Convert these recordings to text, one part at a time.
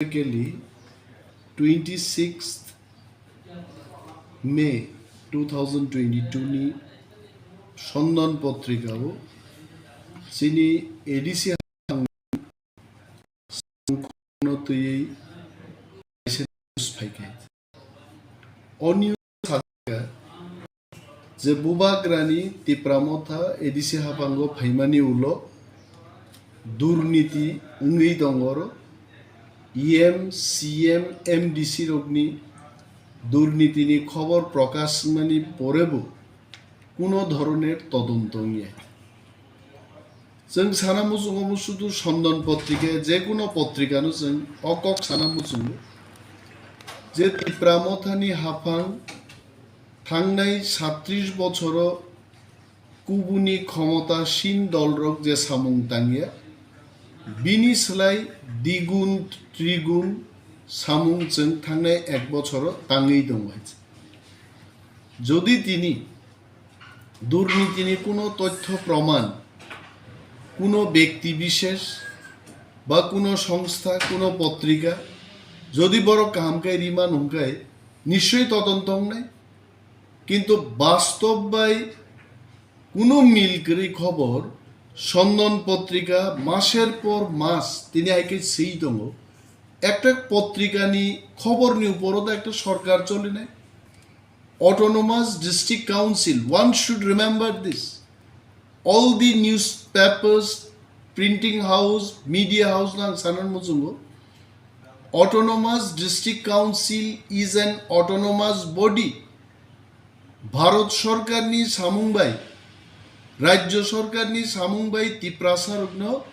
Specifically 26th May 2022 ની সন্ধান পত্রিকাও চিনি এডিসি সংখ্যানতই ফাইকাই অনিউজ যে বুবাগ্রানি তিপ্রামথা এডিসি হাপাঙ্গ ফাইমানি উলো দুর্নীতি উঙ্গি দঙ্গর ইএম সিএম এমডিসি রোগনি দুর্নীতিনি খবর প্রকাশ মানে পরেবো কোনো ধরনের তদন্ত নিয়ে जों सानामुजुङाव শুধু সন্ধান পত্রিকায় যে কোনো পত্রিকানো जों অকক सानामुजुङ যে তিপ্রামথানি হাফাং थांनाय 37 বছর কুবুনি ক্ষমতাসীন দলরক যে সামুং তাঙ্গিয়া বিনি সোলাই দ্বিগুণ ত্রিগুণ সামুং जों थांनाय 1 বছর তাঙ্গেই দङ যদি তিনি দুর্নীতিনি কোনো তথ্য প্রমাণ কোনো ব্যক্তি বিশেষ বা কোনো সংস্থা কোনো পত্রিকা যদি বড় কামকায় রিমান হুমকায় নিশ্চয়ই তদন্ত নাই কিন্তু বাস্তবায় কোনো মিলকরি খবর সন্ধান পত্রিকা মাসের পর মাস তিনি আইকে সেই দङ একটা পত্রিকা নি খবর নি উপরও একটা সরকার চলে নাই autonomous district council one should remember this all the newspapers printing house media house na sanan mujungo autonomous district council is an autonomous body bharat sarkar ni samungbai rajya sarkar ni samungbai tiprasar no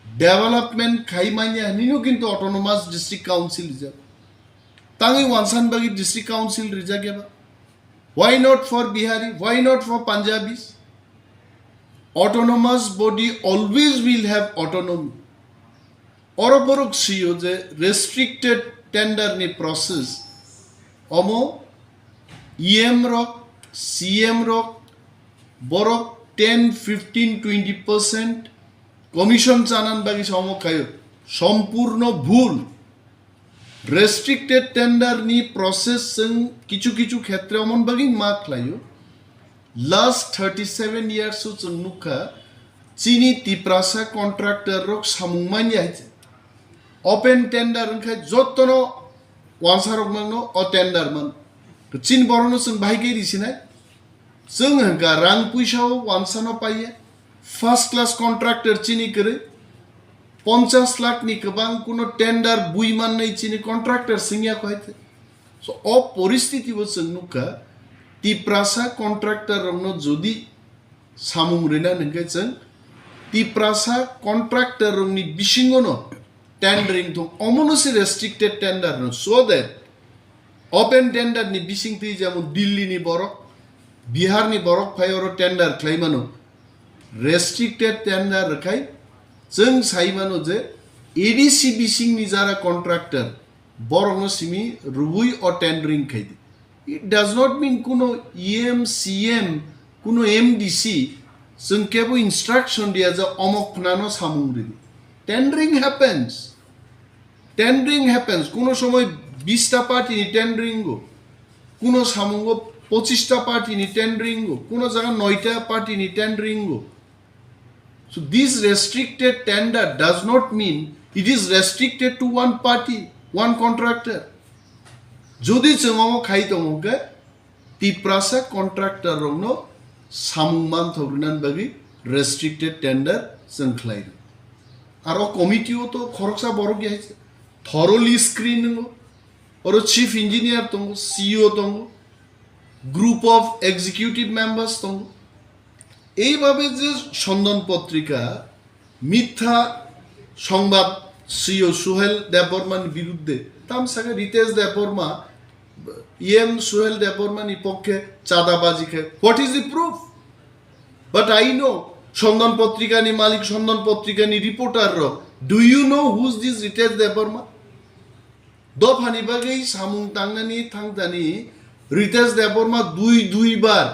development khaimanya nino kintu autonomous district council ja tangi wansan bagi district council rija geba why not for bihari why not for punjabis autonomous body always will have autonomy অরপরক CEO যে restricted tender ni process অমো EM রক CM রক বরক 10-15-20% commission চানান বাকি সমখায় সম্পূর্ণ ভুল restricted tender ni process কিছু কিছু ক্ষেত্রে অমন বাকি মাক লাইও last 37 years जों नुखा चीनी तिप्रासा कन्ट्राक्टर रक सामुंगमान याइছে ओपन टेंडर ओंखाय जत्तनो वानसारक मानो अ टेंडर मान तो चीन बरनो जों बाहायगे दिसिनाय जों हंगा रां पैसाव वानसानो पाइए फर्स्ट क्लास कन्ट्राक्टर चीनी करे 50 लाख नि गोबां कोनो टेंडर बुइमान नै चीनी कन्ट्राक्टर सिंगिया कहते सो अ परिस्थितिबो जों नुखा तिप्रासा कन्ट्राक्टर रंनो जदि सामुं रेना नंगे जों तिप्रासा कन्ट्राक्टर रंनि बिसिङनो टेंडरिंग दं अमनोसि रेस्ट्रिक्टेड टेंडर न सो दैट ओपन टेंडर नि बिसिं ति जेमन दिल्ली नि बरक बिहार नि बरक फायर टेंडर क्लाइमानो रेस्ट्रिक्टेड टेंडर रखाय जों साइमानो जे एडीसी बिसिं नि जारा कन्ट्राक्टर बरनो सिमी रुबुई अ टेंडरिंग खाइदि it does not mean kuno EM CM kuno MDC जों केबो instruction दिया जा अमक फनानो सामुंग्रि tendering happens kuno সময় 20 টা পার্টি নি টেন্ডারিং গো kuno সামুঙ্গ 25 টা পার্টি নি টেন্ডারিং গো kuno জায়গা 9 টা পার্টি নি tendering go so this restricted tender does not mean it is restricted to one party one contractor যদি जोङो खाइतङोगे तिप्रासा कन्ट्राक्टर रंनो सामुंमान थग्रिनान बागि रेस्ट्रिक्टेड टेंडर जों खलाइदो आरो कमिटिओ तो खरकसा बरक याइছে थरलि स्क्रिनिंग और चीफ इंजिनियर दङ सीईओ दङ ग्रुप अफ एग्जीक्यूटिव मेंबार्स दङ এইভাবে যে সন্ধান পত্রিকা মিথ্যা সংবাদ सीईओ सुहेल देवबर्मान বিরুদ্ধে तामसागे रितेश देवबर्मा EM सुहेल देवबर्मानी पक्षे चाँदाबाजी खाय what is the proof but I know सन्धान पत्रिकानी मालिक सन्धान पत्रिकानी रिपोर्टर रो do you know who is this Ritesh Debbarma दफानी बागै सामुं तांनानी थांदानी रितेश देवबर्मा दुई बार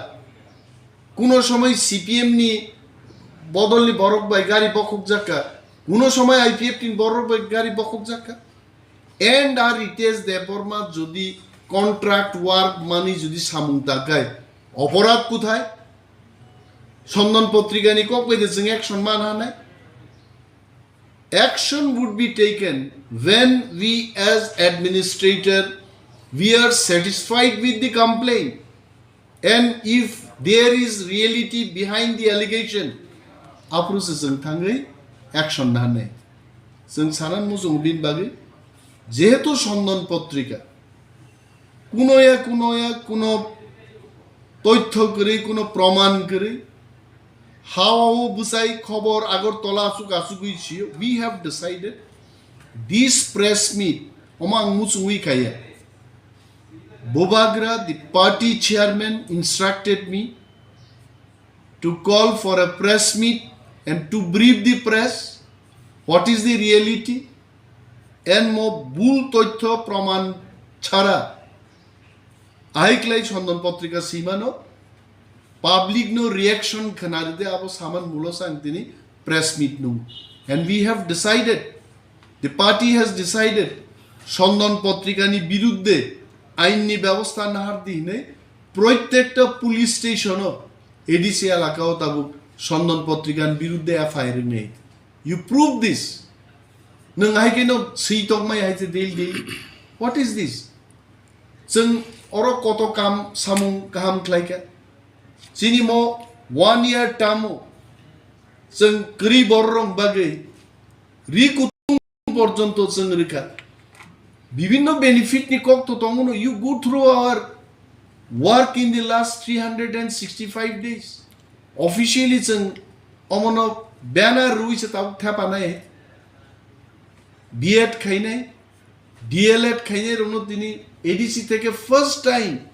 কোনো সময় সিপিএম নি বদলনি বরক বাই গাড়ি বখক জাকা কোনো সময় আইপিএফ টিন বড় গাড়ি বখক জাকা এন্ড আর রিটেজ দেবর্মা যদি কন্ট্রাক্ট ওয়ার্ক মানি যদি সামুং তাকায় অপরাধ কোথায় সন্দন পত্রিকা নি কক কইতে जों অ্যাকশন মান হানায় action would be taken when we as administrator we are satisfied with the complaint and if there is reality behind the allegation apruse जों थाङै action हानाय जों सानान मुजुं बिन बागै যেহেতু সন্দন পত্রিকা কোনো তথ্য করে কোনো প্রমাণ করে হাওয়াও বুসাই খবর আগরতলা আসুক হইছিও we have decided this press meet omang musui kaya Bobagra the party chairman instructed me to call for a press meet and to brief the press what is the reality and mo ভুল তথ্য প্রমাণ ছাড়া আইক্লাই সন্দন পত্রিকা সীমানো public no reaction khanaride abo saman mulo sangtini press meet nu and we have decided the party has decided sondon potrika ni biruddhe আইনি ব্যবস্থা নাহার দিনে প্রত্যেকটা police station ADC এলাকাও তাবুক সন্দন পত্রিকার বিরুদ্ধে এফআইআর নেই ইউ প্রুভ দিস নং হাইকেনো সেইতকমাই হাইতে দেল হোয়াট ইজ দিস जों অর কত কাম সামুং গাহাম ख्लायका Sini mo 1 year tamu जों गरीब बररं बागै रिकुtung porjonto जों rika bibinno benefit ni kok to tongono you go through our work in the last 365 days officially जों omono banner ruise ta thapa nai B.Ed khainai D.L.Ed khainai rono dini ADC থেকে first time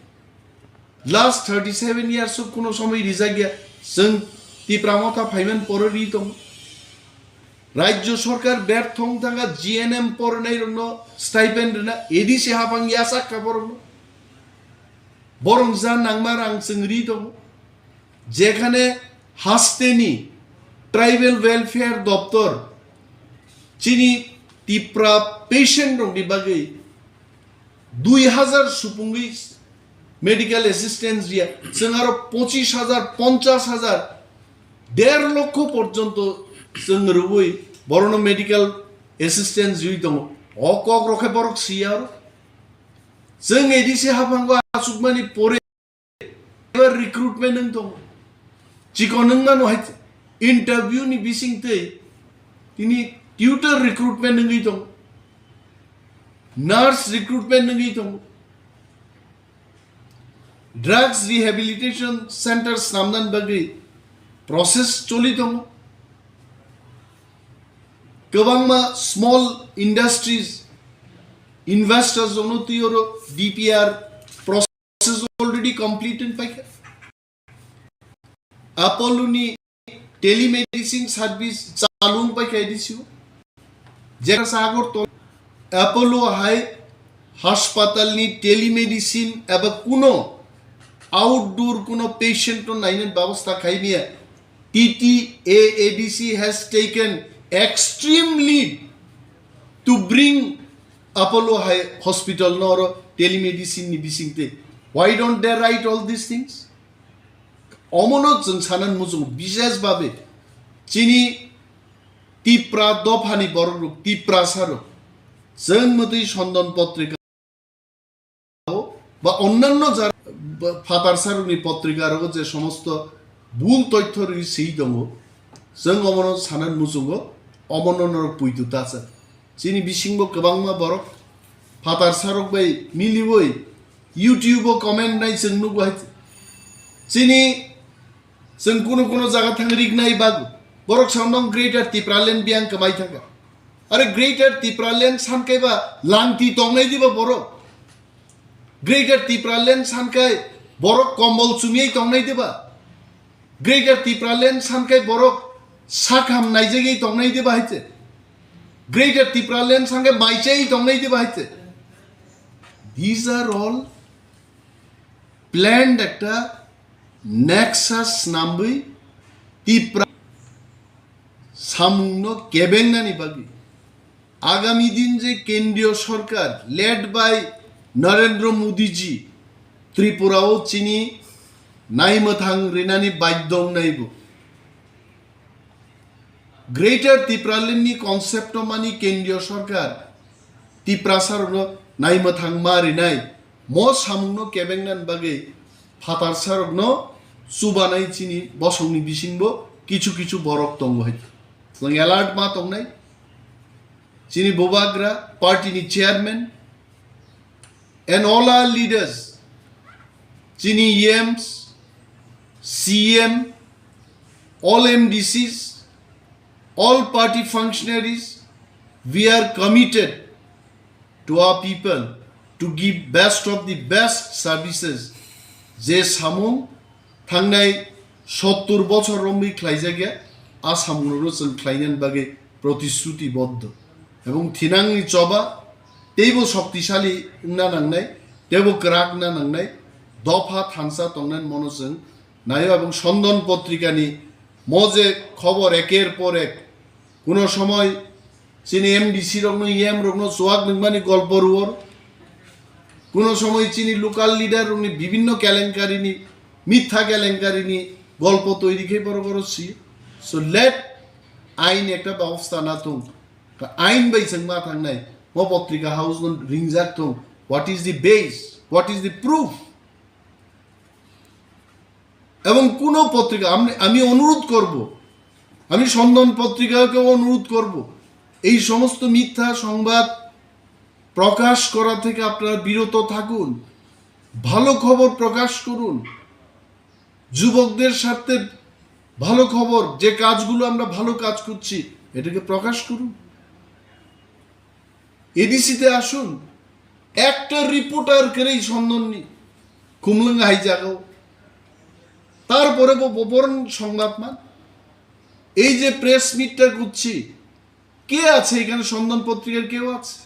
last 37 years of kuno somoy rizagya जों তিপ্রামতা ফাইমেন পররি তো রাজ্য সরকার ব্যর্থং থাকা GNM পরনাই রন stipend না ADC হাফাং ইয়াসা কাবরন বরং যা নাংমার আং जों রি তো যেখানে হাসতেনি ট্রাইবেল ওয়েলফেয়ার দপ্তর চিনি তিপ্রা পেশেন্ট রং বিভাগে 2000 সুপুঙ্গি মেডিকেল অ্যাসিস্ট্যান্স দিয়া जों আরো 25000 50000 1.5 লক্ষ পর্যন্ত जों রুবই বরণ মেডিকেল অ্যাসিস্ট্যান্স জুই দङ অকক রখে বরক সিয়ার जों এডিসি হাফাঙ্গ আসুকমানি পরে এবার রিক্রুটমেন্ট নং দङ চিকনং না নহাই ইন্টারভিউ নি বিসিংতে তিনি টিউটর রিক্রুটমেন্ট নङै দङ নার্স রিক্রুটমেন্ট নङै দङ drugs rehabilitation centers namnan bagi process choli dong gobangma small industries investors onoti oro DPR process already completed paika Apollo ni telemedicine service chalung paika edisiu jera sagor to Apollo hai hospital ni telemedicine eba kuno outdoor kuno patient to nainen ব্যবস্থা খাইমিয়া TTAADC has taken extreme lead to bring Apollo Hospital nor telemedicine ni bisingte why don't they write all these things omonot जों sanan mujung bishesh bhabe chini tipra dofani borok tipra saro जों motoi sondon potrika বা অন্যান্য যারা ফাতার সারুনি পত্রিকার যে সমস্ত ভুল তথ্য সেই দङ जों অমন সানান মুজুঙ্গ অমননর পুইতুতা আছে চিনি বিসিংব গোबांमा বরক ফাতার সারক বাই মিলিবই ইউটিউবও কমেন্ট নাই जों नुगो চিনি जों কোনো জায়গা থাং রিক নাই বাগ বরক সামনং গ্রেটার ত্রিপুরাল্যান্ড বিয়াং কমাই থাকা আরে গ্রেটার ত্রিপুরাল্যান্ড সানকাইবা লাংতি তংনাই দিবা বরক Greater Tipraland Sankai Borok Kombol Sumi Tongnai Deba Greater Tipraland Sankai Borok Sakham Naijagi Tongnai Deba Hite Greater Tipraland Sankai Maichai Tongnai Deba Hite These are all planned একটা Nexus Nambui Tipra Samungno Kebengani Bagi আগামী দিন যে কেন্দ্রীয় সরকার led by Narendra মোদীজি ত্রিপুরাও চিনি নাইমথাং রেনানি বাধ্যং নাইব greater ত্রিপুরালিনী concept মানি কেন্দ্রীয় সরকার ত্রিপ্রাসার নাইমথাং মারি নাই ম সামুনো কেবেংনান বাগে ফাতার সারগ্ন সুবানাই চিনি বসংনি বিসিংব কিছু কিছু বরক দङ হয়তো जों एलार्ट मा दंनाय चिनी बोबाग्रा पार्टीनि chairman and all our leaders चिनी EMs CM all MDCs all party functionaries we are committed to our people to give best of the best services जे सामुं थांनाय 70 বছর রম্বি খ্লাইজাগে আসামনো जों ख्लायनान बागे प्रतिश्रुतिबद्ध এবং থিনাংনি চবা তেইবো শক্তিশালী না নাংনাই তেবো ক্রাক না নাংনাই দফা থানসা তংনান মনোজং নাইও এবং সন্দন পত্রিকানি মজে খবর একের পর এক কোনো সময় চিনি এমডিসি রগ্ন ইএম রগ্ন সোয়াগ নির্মাণী গল্প রুয়ার কোনো সময় চিনি লোকাল লিডার রগ্নি বিভিন্ন কেলেঙ্কারিনি মিথ্যা কেলেঙ্কারিনি গল্প তৈরি খেয়ে বড় করছি সো লেট আইন একটা ব্যবস্থা না তুম আইন বাইসং মা থাকনাই ম পত্রিকা হাউস রিংজাক তুম what is the base what is the proof এবং কোন পত্রিকা আমি অনুরোধ করব আমি সন্দন পত্রিকাকে অনুরোধ করব এই সমস্ত মিথ্যা সংবাদ প্রকাশ করা থেকে আপনারা বিরত থাকুন ভালো খবর প্রকাশ করুন যুবকদের সাথে ভালো খবর যে কাজগুলো আমরা ভালো কাজ করছি এটাকে প্রকাশ করুন এডিসিতে আসুন একটা রিপোর্টার করেই সন্ধাননি কুমলং হাইজাগাও তারপরে বরং সংবাদ মান এই যে প্রেস মিটটা করছি কে আছে এখানে সন্ধান পত্রিকার কেউ আছে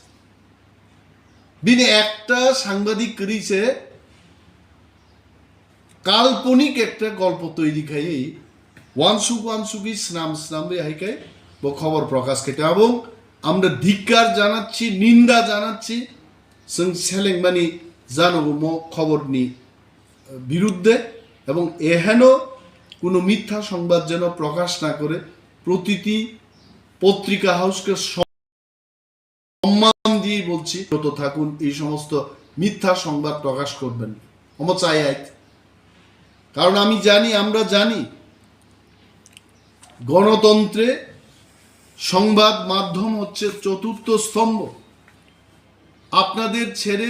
বিনে একটা সাংবাদিক করেছে কাল্পনিক একটা গল্প তৈরি খাই ওয়ানসুকি স্নাম হাইকাই খবর প্রকাশ খেতে এবং আমরা ধিক্কার জানাচ্ছি নিন্দা জানাচ্ছি সেলেংমানি জানব খবরনি বিরুদ্ধে এবং এহেন কোনো মিথ্যা সংবাদ যেন প্রকাশ না করে প্রতিটি পত্রিকা হাউসকে সম্মান দিয়ে বলছি যত থাকুন এই সমস্ত মিথ্যা সংবাদ প্রকাশ করবেন আমার চাই কারণ আমি জানি আমরা জানি গণতন্ত্রে সংবাদ মাধ্যম হচ্ছে চতুর্থ স্তম্ভ আপনাদের ছেড়ে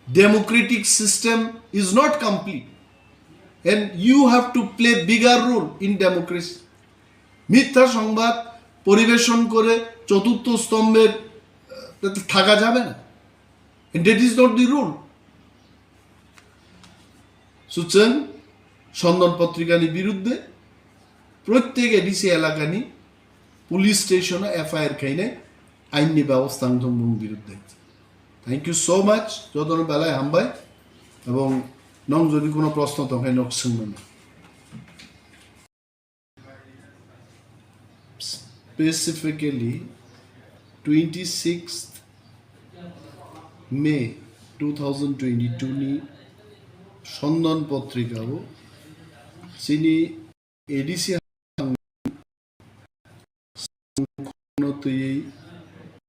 Democratic system is not complete and you have to play bigger role in democracy মিথ্যা সংবাদ পরিবেশন করে চতুর্থ স্তম্ভের থাকা যাবে না and that is not the rule সুতরাং সন্দন পত্রিকানি বিরুদ্ধে প্রত্যেক এডিসি এলাকানি পুলিশ স্টেশনে এফআইআর খাইনে আইনি ব্যবস্থা বিরুদ্ধে থ্যাংক ইউ সো মাচ যত বেলায় হামবাই এবং নং যদি কোনো প্রশ্ন তখন নক শুনবেন স্পেসিফিক্যালি 26th May 2022 নি সন্দন পত্রিকাও চিনি এডিসি